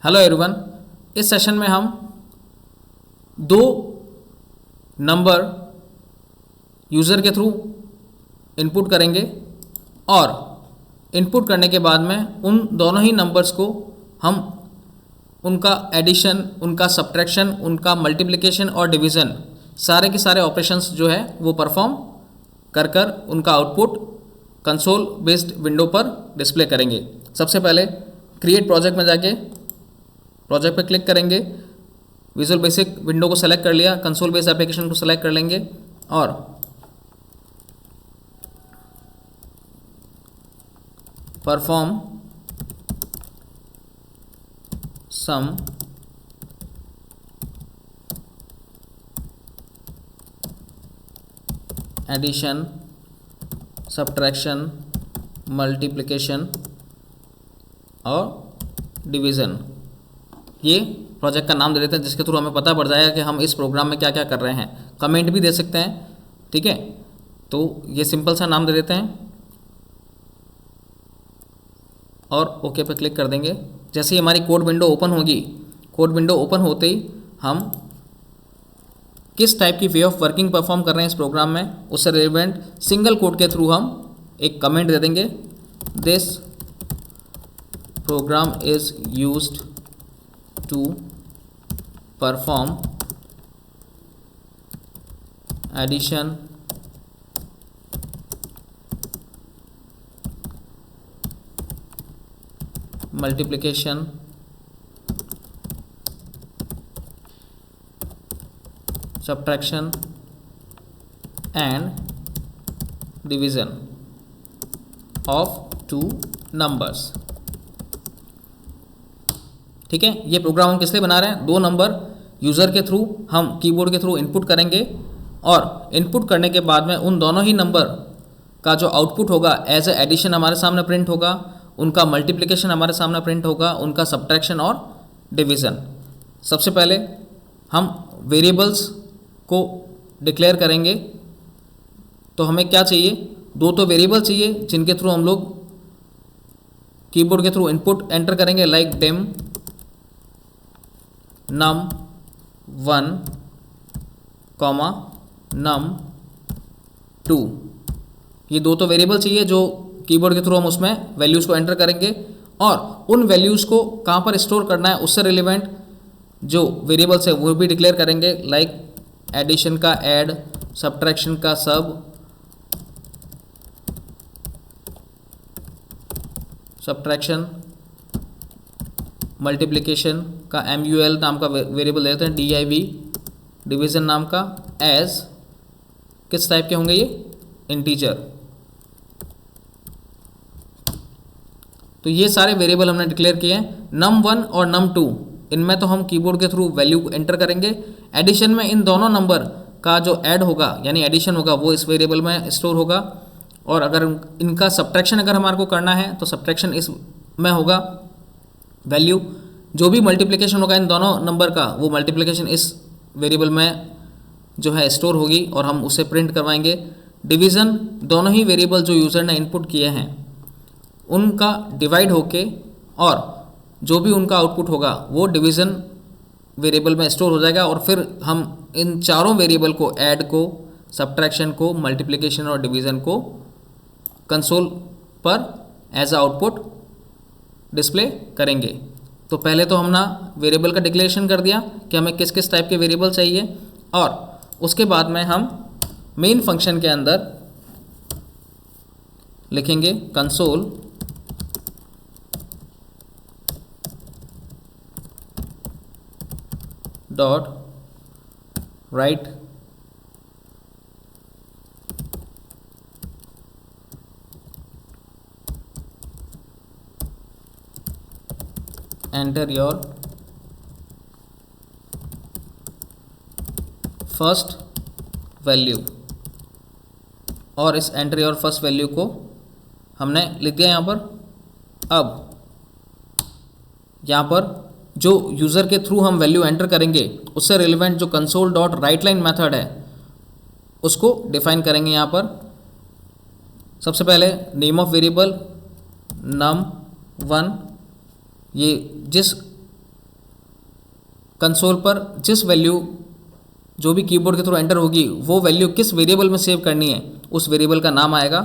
Hello everyone, इस session में हम दो नंबर यूज़र के थ्रू इनपुट करेंगे और इनपुट करने के बाद में उन दोनों ही नंबर्स को हम उनका एडिशन, उनका सब्ट्रैक्शन, उनका मल्टीप्लिकेशन और डिवीज़न सारे के सारे ऑपरेशंस जो है वो परफॉर्म कर कर उनका आउटपुट कंसोल बेस्ड विंडो पर डिस्प्ले करेंगे। सबसे पहले क्रिएट प्रोजेक्ट में जाके प्रोजेक्ट पर क्लिक करेंगे, विजुअल बेसिक विंडो को सेलेक्ट कर लिया, कंसोल बेस्ड एप्लीकेशन को सेलेक्ट कर लेंगे और perform some addition, subtraction, multiplication और डिवीज़न, ये प्रोजेक्ट का नाम दे देते हैं जिसके थ्रू हमें पता पड़ जाएगा कि हम इस प्रोग्राम में क्या क्या कर रहे हैं। कमेंट भी दे सकते हैं, ठीक है। तो ये सिंपल सा नाम दे देते हैं और ओके पे क्लिक कर देंगे। जैसे ही हमारी कोड विंडो ओपन होगी, कोड विंडो ओपन होते ही हम किस टाइप की वे ऑफ वर्किंग परफॉर्म कर रहे हैं इस प्रोग्राम में, उससे रिलेवेंट सिंगल कोड के थ्रू हम एक कमेंट दे देंगे, this program is used to perform addition, multiplication, subtraction and division of two numbers. ठीक है, ये प्रोग्राम हम किस लिए बना रहे हैं? दो नंबर यूज़र के थ्रू हम कीबोर्ड के थ्रू इनपुट करेंगे और इनपुट करने के बाद में उन दोनों ही नंबर का जो आउटपुट होगा एज ए एडिशन हमारे सामने प्रिंट होगा, उनका मल्टीप्लिकेशन हमारे सामने प्रिंट होगा, उनका सब्ट्रैक्शन और डिवीज़न। सबसे पहले हम वेरिएबल्स को डिक्लेयर करेंगे। तो हमें क्या चाहिए? दो तो वेरिएबल चाहिए जिनके थ्रू हम लोग कीबोर्ड के थ्रू इनपुट एंटर करेंगे, like dim num1 comma num2। ये दो तो वेरिएबल चाहिए जो कीबोर्ड के थ्रू हम उसमें वैल्यूज़ को एंटर करेंगे और उन वैल्यूज़ को कहाँ पर स्टोर करना है उससे रिलेवेंट जो वेरिएबल्स है वो भी डिक्लेयर करेंगे, लाइक एडिशन का ऐड, सब्ट्रैक्शन का सब, सब्ट्रैक्शन, मल्टीप्लिकेशन का MUL नाम का वेरिएबल दे देते हैं, DIV, डिवीज़न नाम का एज, किस टाइप के होंगे ये? इंटीजर। तो ये सारे वेरिएबल हमने डिक्लेयर किए हैं। num1 और num2 इनमें तो हम कीबोर्ड के थ्रू वैल्यू एंटर करेंगे। एडिशन में इन दोनों नंबर का जो ऐड होगा यानी एडिशन होगा वो इस वेरिएबल में स्टोर होगा और अगर इनका सब्ट्रैक्शन अगर हमारे को करना है तो सब्ट्रैक्शन इस में होगा वैल्यू। जो भी मल्टीप्लिकेशन होगा इन दोनों नंबर का वो मल्टीप्लिकेशन इस वेरिएबल में जो है स्टोर होगी और हम उसे प्रिंट करवाएंगे। डिवीज़न, दोनों ही वेरिएबल जो यूज़र ने इनपुट किए हैं उनका डिवाइड होके और जो भी उनका आउटपुट होगा वो डिवीज़न वेरिएबल में स्टोर हो जाएगा और फिर हम इन चारों वेरिएबल को, ऐड को, सब्ट्रैक्शन को, मल्टीप्लिकेशन और डिवीज़न को कंसोल पर एज अ आउटपुट डिस्प्ले करेंगे। तो पहले तो हमने वेरिएबल का डिक्लेरेशन कर दिया कि हमें किस किस टाइप के वेरिएबल चाहिए और उसके बाद में हम मेन फंक्शन के अंदर लिखेंगे console dot right enter your first value और इस enter your first value को हमने लिख दिया यहाँ पर। अब यहाँ पर जो यूज़र के थ्रू हम वैल्यू एंटर करेंगे उससे रिलेवेंट जो console dot write line method है उसको डिफाइन करेंगे। यहाँ पर सबसे पहले नेम ऑफ वेरिएबल num1, ये जिस कंसोल पर जिस वैल्यू जो भी कीबोर्ड के थ्रू एंटर होगी वो वैल्यू किस वेरिएबल में सेव करनी है उस वेरिएबल का नाम आएगा,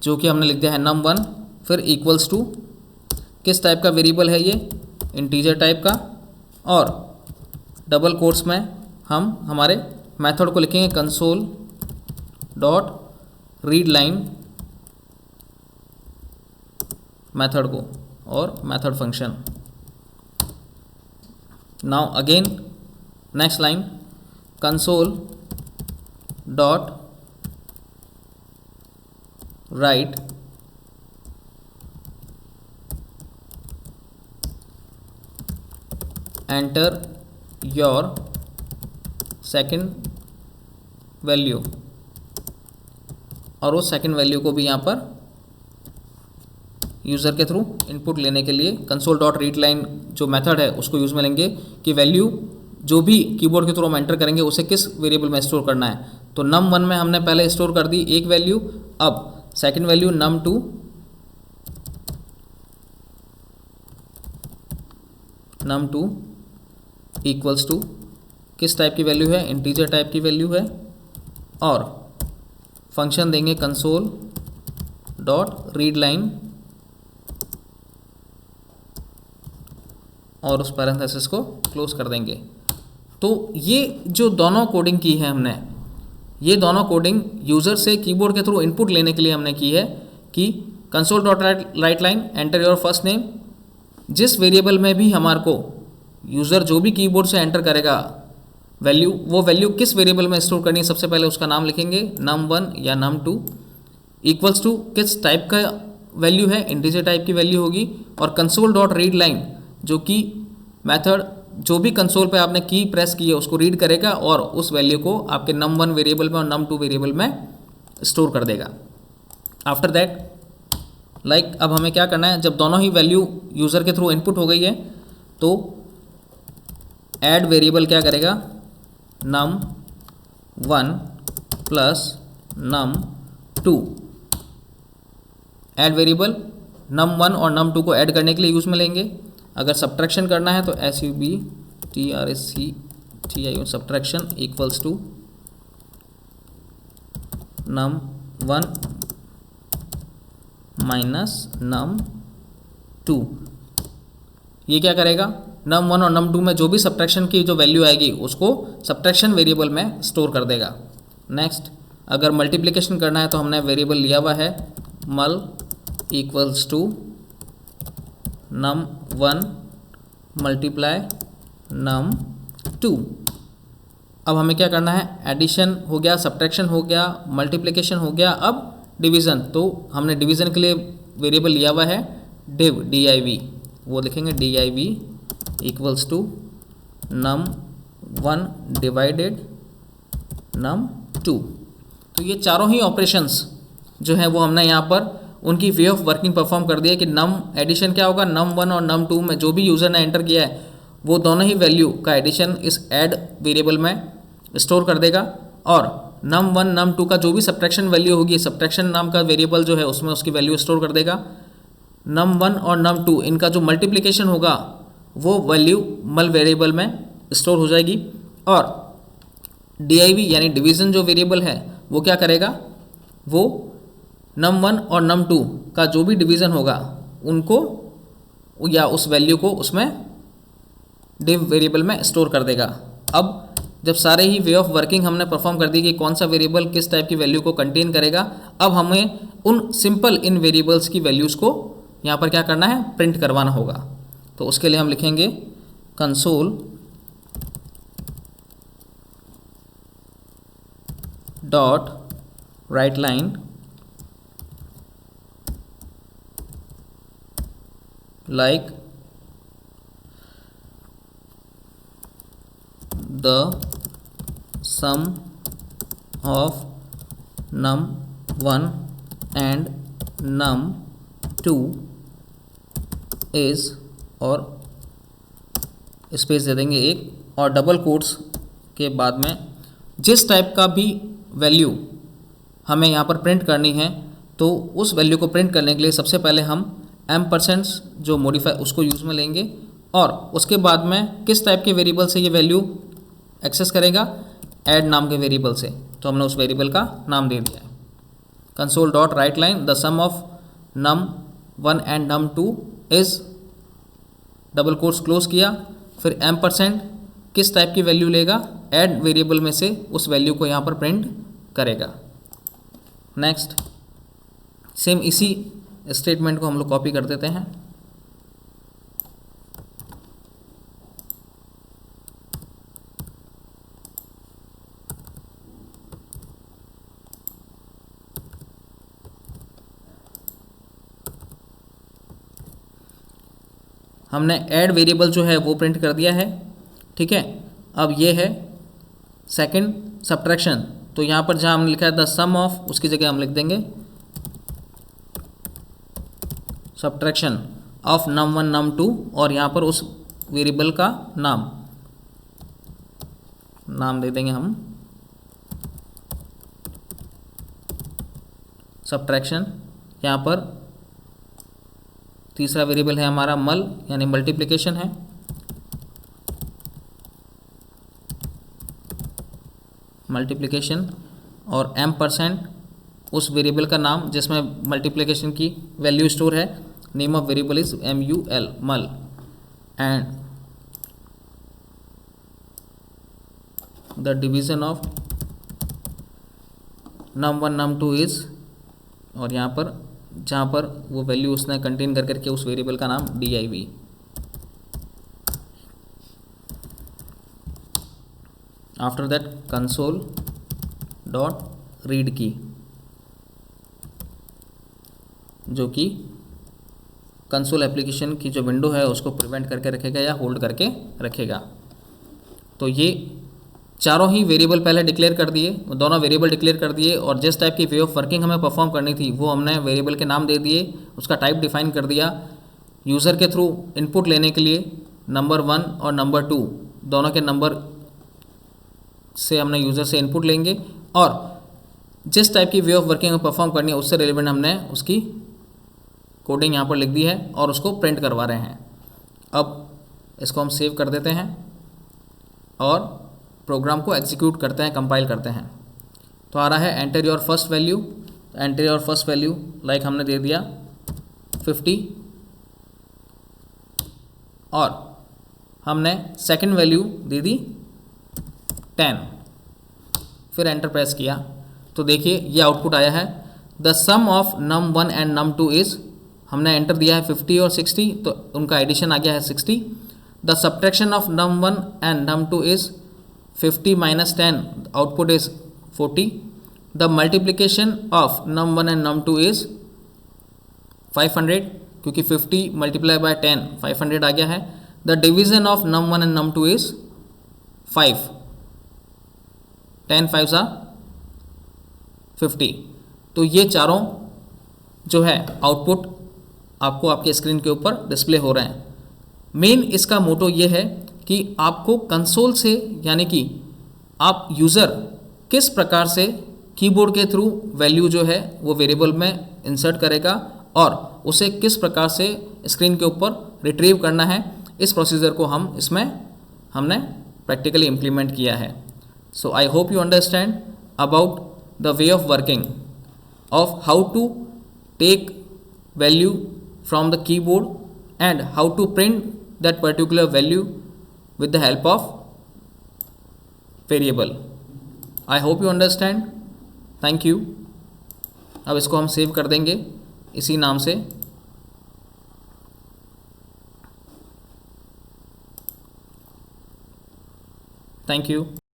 जो कि हमने लिख दिया है num1, फिर इक्वल्स टू किस टाइप का वेरिएबल है ये, इंटीजर टाइप का, और डबल कोट्स में हम हमारे मेथड को लिखेंगे console dot read line method को और method function. Now again next line console dot right enter your second value, और उस सेकंड वैल्यू को भी यहाँ पर यूज़र के थ्रू इनपुट लेने के लिए कंसोल डॉट रीड लाइन जो मेथड है उसको यूज़ में लेंगे कि वैल्यू जो भी कीबोर्ड के थ्रू हम एंटर करेंगे उसे किस वेरिएबल में स्टोर करना है। तो num1 में हमने पहले स्टोर कर दी एक वैल्यू, अब second value num2 equals to किस टाइप की वैल्यू है, इंटीजर टाइप की वैल्यू है, और फंक्शन देंगे कंसोल डॉट रीड लाइन और उस पैरेंथेसिस को क्लोज कर देंगे। तो ये जो दोनों कोडिंग की है हमने, ये दोनों कोडिंग यूज़र से कीबोर्ड के थ्रू इनपुट लेने के लिए हमने की है कि console dot write line enter your first name, जिस वेरिएबल में भी हमारे को यूज़र जो भी कीबोर्ड से एंटर करेगा वैल्यू, वो वैल्यू किस वेरिएबल में स्टोर करनी है सबसे पहले उसका नाम लिखेंगे num1 या num2, इक्वल्स टू किस टाइप का वैल्यू है, इंटीजर टाइप की वैल्यू होगी, और कंसोल डॉट रीड लाइन जो कि मेथड जो भी कंसोल पे आपने की प्रेस की है उसको रीड करेगा और उस वैल्यू को आपके num1 वेरिएबल में और num2 वेरिएबल में स्टोर कर देगा। आफ्टर दैट अब हमें क्या करना है, जब दोनों ही वैल्यू यूज़र के थ्रू इनपुट हो गई है तो ऐड वेरिएबल क्या करेगा, num1 plus num2। Add variable num1 और num2 को ऐड करने के लिए यूज़ में लेंगे। अगर सब्ट्रैक्शन करना है तो SUBTRACTION subtraction equals to num1 minus num2। ये क्या करेगा, num1 और num2 में जो भी सब्ट्रैक्शन की जो वैल्यू आएगी उसको सब्ट्रैक्शन वेरिएबल में स्टोर कर देगा। नेक्स्ट अगर मल्टीप्लिकेशन करना है तो हमने वेरिएबल लिया हुआ है मल equals to num1 multiply num2। अब हमें क्या करना है, एडिशन हो गया, सब्ट्रैक्शन हो गया, मल्टीप्लिकेशन हो गया, अब डिवीज़न। तो हमने डिवीज़न के लिए वेरिएबल लिया हुआ है div, वो लिखेंगे div equals to num1 divided num2। तो ये चारों ही ऑपरेशंस जो हैं वो हमने यहाँ पर उनकी वे ऑफ वर्किंग परफॉर्म कर दिया कि नम एडिशन क्या होगा, num1 और num2 में जो भी यूज़र ने एंटर किया है वो दोनों ही वैल्यू का एडिशन इस ऐड वेरिएबल में स्टोर कर देगा, और num1 num2 का जो भी सब्ट्रैक्शन वैल्यू होगी, सब्ट्रैक्शन नाम का वेरिएबल जो है उसमें उसकी वैल्यू स्टोर कर देगा। num1 और num2 इनका जो मल्टीप्लिकेशन होगा वो वैल्यू मल वेरिएबल में स्टोर हो जाएगी, और div यानी डिवीज़न जो वेरिएबल है वो क्या करेगा, वो num1 और num2 का जो भी डिवीज़न होगा उनको या उस वैल्यू को उसमें div वेरिएबल में स्टोर कर देगा। अब जब सारे ही वे ऑफ वर्किंग हमने परफॉर्म कर दी कि कौन सा वेरिएबल किस टाइप की वैल्यू को कंटेन करेगा, अब हमें उन सिंपल इन वेरिएबल्स की वैल्यूज़ को यहाँ पर क्या करना है, प्रिंट करवाना होगा। तो उसके लिए हम लिखेंगे console dot write line like the sum of num1 and num2 is, और स्पेस दे देंगे एक, और डबल कोट्स के बाद में जिस टाइप का भी वैल्यू हमें यहाँ पर प्रिंट करनी है तो उस वैल्यू को प्रिंट करने के लिए सबसे पहले हम एम% जो मॉडिफाई उसको यूज़ में लेंगे, और उसके बाद में किस टाइप के वेरिएबल से ये वैल्यू एक्सेस करेगा, ऐड नाम के वेरिएबल से। तो हमने उस वेरिएबल का नाम दे दिया है console dot write line the sum of num1 and num2 is, double quotes close किया, फिर एम% किस टाइप की वैल्यू लेगा, ऐड वेरिएबल में से उस वैल्यू को यहाँ पर प्रिंट करेगा। नेक्स्ट सेम इसी स्टेटमेंट को हम लोग कॉपी कर देते हैं। हमने ऐड वेरिएबल जो है वो प्रिंट कर दिया है, ठीक है। अब ये है सेकंड सब्ट्रैक्शन, तो यहाँ पर जहाँ हमने लिखा है द सम ऑफ, उसकी जगह हम लिख देंगे सब्ट्रैक्शन ऑफ num1 num2, और यहाँ पर उस वेरिएबल का नाम दे देंगे हम सब्ट्रैक्शन। यहाँ पर तीसरा वेरिएबल है हमारा मल यानी मल्टीप्लिकेशन है, मल्टीप्लिकेशन, और m% उस वेरिएबल का नाम जिसमें मल्टीप्लिकेशन की वैल्यू स्टोर है, name of variable is mul मल, and the division of num1 num2 is, और यहाँ पर जहाँ पर वो वैल्यू उसने कंटेन कर करके उस वेरिएबल का नाम div। After that console dot read की, जो कि कंसोल एप्लीकेशन की जो विंडो है उसको प्रिवेंट करके रखेगा या होल्ड करके रखेगा। तो ये चारों ही वेरिएबल पहले डिक्लेयर कर दिए, दोनों वेरिएबल डिक्लेयर कर दिए, और जिस टाइप की वे ऑफ वर्किंग हमें परफॉर्म करनी थी वो हमने वेरिएबल के नाम दे दिए, उसका टाइप डिफाइन कर दिया। यूज़र के थ्रू इनपुट लेने के लिए num1 और num2 दोनों के नंबर से हमने यूज़र से इनपुट लेंगे, और जिस टाइप की वे ऑफ वर्किंग हमें परफॉर्म करनी है उससे रिलेवेंट हमने उसकी कोडिंग यहाँ पर लिख दी है और उसको प्रिंट करवा रहे हैं। अब इसको हम सेव कर देते हैं और प्रोग्राम को एग्जीक्यूट करते हैं, कंपाइल करते हैं। तो आ रहा है enter your first value, enter your first value like हमने दे दिया 50, और हमने सेकंड वैल्यू दे दी 10, फिर एंटर प्रेस किया तो देखिए ये आउटपुट आया है the sum of num1 and num2 is, हमने एंटर दिया है 50 और 60 तो उनका एडिशन आ गया है 60। The subtraction of num1 and num2 is 50 minus 10, output is 40। The multiplication of num1 and num2 is 500, क्योंकि 50 मल्टीप्लाई बाय 10 500 आ गया है। The division of num1 and num2 is 5, 10 5s 50। तो ये चारों जो है आउटपुट आपको आपके स्क्रीन के ऊपर डिस्प्ले हो रहे हैं। मेन इसका मोटो ये है कि आपको कंसोल से, यानी कि आप यूज़र किस प्रकार से कीबोर्ड के थ्रू वैल्यू जो है वो वेरिएबल में इंसर्ट करेगा और उसे किस प्रकार से स्क्रीन के ऊपर रिट्रीव करना है, इस प्रोसीजर को हमने प्रैक्टिकली इम्प्लीमेंट किया है। So I hope you understand about the way of working of how to take value from the keyboard and how to print that particular value with the help of variable. I hope you understand. Thank you. अब इसको हम save कर देंगे इसी नाम से। Thank you.